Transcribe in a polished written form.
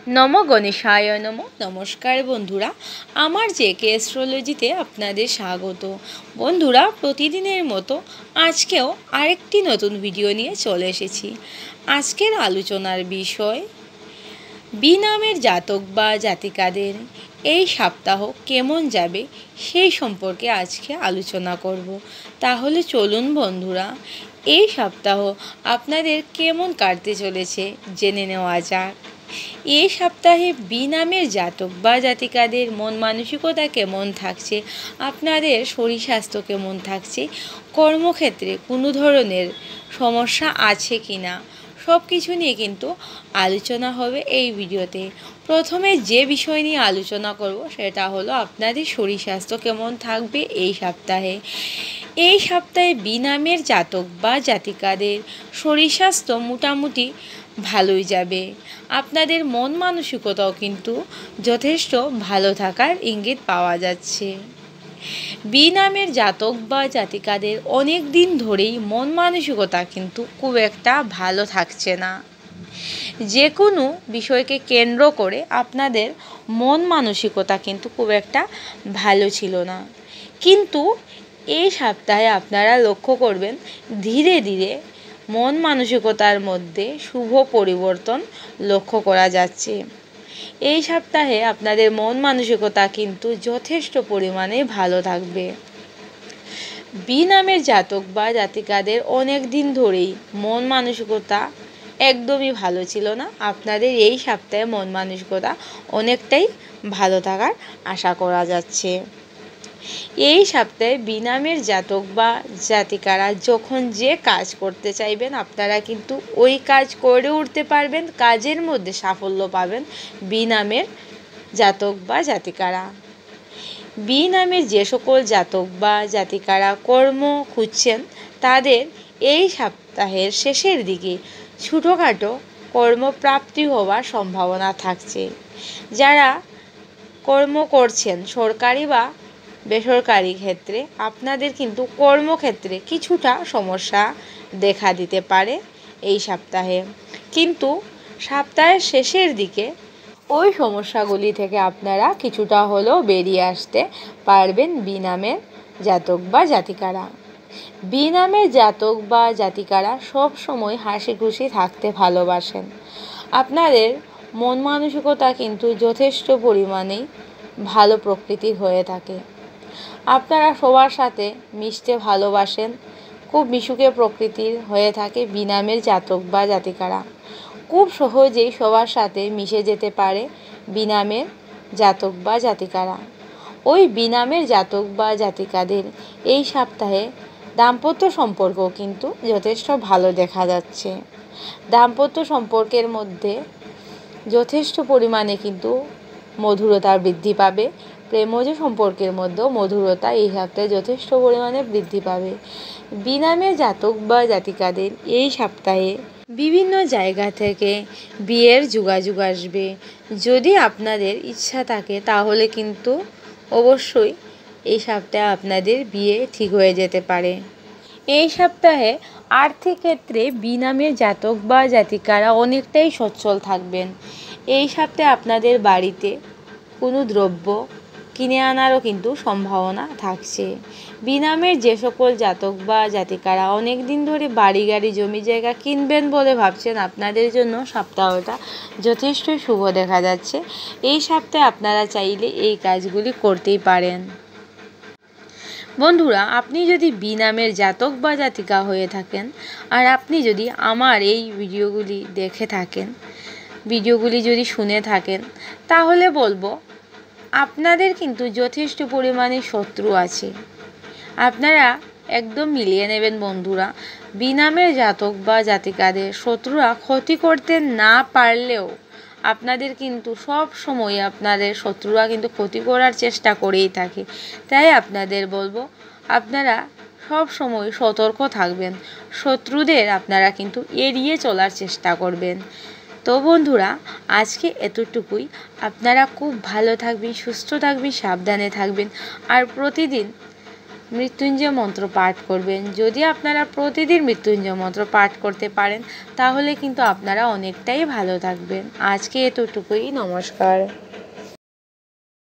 নমো গণেশায় নমো। নমস্কার বন্ধুরা, আমার জেকে অ্যাস্ট্রোলজিতে আপনাদের স্বাগত। বন্ধুরা, প্রতিদিনের মতো আজকেও আরেকটি নতুন ভিডিও নিয়ে চলে এসেছি। আজকের আলোচনার বিষয় বি নামের জাতক বা জাতিকাদের এই সপ্তাহ কেমন যাবে সেই সম্পর্কে আজকে আলোচনা করব। তাহলে চলুন বন্ধুরা, এই সপ্তাহ আপনাদের কেমন কাটতে চলেছে জেনে নেওয়া যাক। এই সপ্তাহে বি নামের জাতক বা জাতিকাদের মন মানসিকতা কেমন থাকছে, আপনাদের শরীর স্বাস্থ্য কেমন থাকছে, কর্মক্ষেত্রে কোনো ধরনের সমস্যা আছে কি না, সব কিছু নিয়ে কিন্তু আলোচনা হবে এই ভিডিওতে। প্রথমে যে বিষয় নিয়ে আলোচনা করব সেটা হলো আপনাদের শরীর স্বাস্থ্য কেমন থাকবে এই সপ্তাহে। এই সপ্তাহে বি নামের জাতক বা জাতিকাদের শরীর স্বাস্থ্য মোটামুটি ভালোই যাবে। আপনাদের মন মানসিকতাও কিন্তু যথেষ্ট ভালো থাকার ইঙ্গিত পাওয়া যাচ্ছে। বি নামের জাতক বা জাতিকাদের অনেক দিন ধরেই মন মানসিকতা কিন্তু খুব একটা ভালো থাকছে না। যে কোনো বিষয়কে কেন্দ্র করে আপনাদের মন মানসিকতা কিন্তু খুব একটা ভালো ছিল না, কিন্তু এই সপ্তাহে আপনারা লক্ষ্য করবেন ধীরে ধীরে মন মানসিকতার মধ্যে শুভ পরিবর্তন লক্ষ্য করা যাচ্ছে। এই সপ্তাহে আপনাদের মন মানসিকতা কিন্তু যথেষ্ট পরিমাণে ভালো থাকবে। বি নামের জাতক বা জাতিকাদের অনেক দিন ধরেই মন মানসিকতা একদমই ভালো ছিল না। আপনাদের এই সপ্তাহে মন মানসিকতা অনেকটাই ভালো থাকার আশা করা যাচ্ছে। এই সপ্তাহে বি নামের জাতক বা জাতিকারা যখন যে কাজ করতে চাইবেন আপনারা কিন্তু ওই কাজ করে উঠতে পারবেন, কাজের মধ্যে সাফল্য পাবেন বি নামের জাতক বা জাতিকারা। বি নামের যে সকল জাতক বা জাতিকারা কর্ম খুঁজছেন তাদের এই সপ্তাহের শেষের দিকে ছোটোখাটো কর্মপ্রাপ্তি হওয়ার সম্ভাবনা থাকছে। যারা কর্ম করছেন সরকারি বা বেসরকারি ক্ষেত্রে আপনাদের কিন্তু কর্মক্ষেত্রে কিছুটা সমস্যা দেখা দিতে পারে এই সপ্তাহে, কিন্তু সপ্তাহের শেষের দিকে ওই সমস্যাগুলি থেকে আপনারা কিছুটা হলেও বেরিয়ে আসতে পারবেন বি নামের জাতক বা জাতিকারা। বি নামের জাতক বা জাতিকারা সব সময় হাসি খুশি থাকতে ভালোবাসেন। আপনাদের মন মানসিকতা কিন্তু যথেষ্ট পরিমাণেই ভালো প্রকৃতির হয়ে থাকে। আপনারা সবার সাথে মিশতে ভালোবাসেন, খুব মিশুকে প্রকৃতির হয়ে থাকে বি নামের জাতক বা জাতিকারা। খুব সহজেই সবার সাথে মিশে যেতে পারে বি নামের জাতক বা জাতিকারা। ওই বি নামের জাতক বা জাতিকাদের এই সপ্তাহে দাম্পত্য সম্পর্ক কিন্তু যথেষ্ট ভালো দেখা যাচ্ছে। দাম্পত্য সম্পর্কের মধ্যে যথেষ্ট পরিমাণে কিন্তু মধুরতা বৃদ্ধি পাবে। প্রেমজ সম্পর্কের মধ্যেও মধুরতা এই সপ্তাহে যথেষ্ট পরিমাণে বৃদ্ধি পাবে। বি নামের জাতক বা জাতিকাদের এই সপ্তাহে বিভিন্ন জায়গা থেকে বিয়ের যোগাযোগ আসবে। যদি আপনাদের ইচ্ছা থাকে তাহলে কিন্তু অবশ্যই এই সপ্তাহে আপনাদের বিয়ে ঠিক হয়ে যেতে পারে। এই সপ্তাহে আর্থিক ক্ষেত্রে বি নামের জাতক বা জাতিকারা অনেকটাই সচ্ছল থাকবেন। এই সপ্তাহে আপনাদের বাড়িতে কোনো দ্রব্য কিনে আনারও কিন্তু সম্ভাবনা থাকছে। বি নামের যে সকল জাতক বা জাতিকারা অনেক দিন ধরে বাড়ি গাড়ি জমি জায়গা কিনবেন বলে ভাবছেন আপনাদের জন্য সপ্তাহটা যথেষ্ট শুভ দেখা যাচ্ছে। এই সপ্তাহে আপনারা চাইলে এই কাজগুলি করতেই পারেন। বন্ধুরা, আপনি যদি বি নামের জাতক বা জাতিকা হয়ে থাকেন আর আপনি যদি আমার এই ভিডিওগুলি দেখে থাকেন, ভিডিওগুলি যদি শুনে থাকেন, তাহলে বলবো আপনাদের কিন্তু যথেষ্ট পরিমাণে শত্রু আছে। আপনারা একদম মিলিয়ে নেবেন বন্ধুরা। বি নামের জাতক বা জাতিকাদের শত্রুরা ক্ষতি করতে না পারলেও আপনাদের কিন্তু সব সময় আপনাদের শত্রুরা কিন্তু ক্ষতি করার চেষ্টা করেই থাকে। তাই আপনাদের বলবো আপনারা সব সময় সতর্ক থাকবেন, শত্রুদের আপনারা কিন্তু এড়িয়ে চলার চেষ্টা করবেন। তো বন্ধুরা, আজকে এতটুকুই। আপনারা খুব ভালো থাকবেন, সুস্থ থাকবেন, সাবধানে থাকবেন আর প্রতিদিন মৃত্যুঞ্জয় মন্ত্র পাঠ করবেন। যদি আপনারা প্রতিদিন মৃত্যুঞ্জয় মন্ত্র পাঠ করতে পারেন তাহলে কিন্তু আপনারা অনেকটাই ভালো থাকবেন। আজকে এতটুকুই, নমস্কার।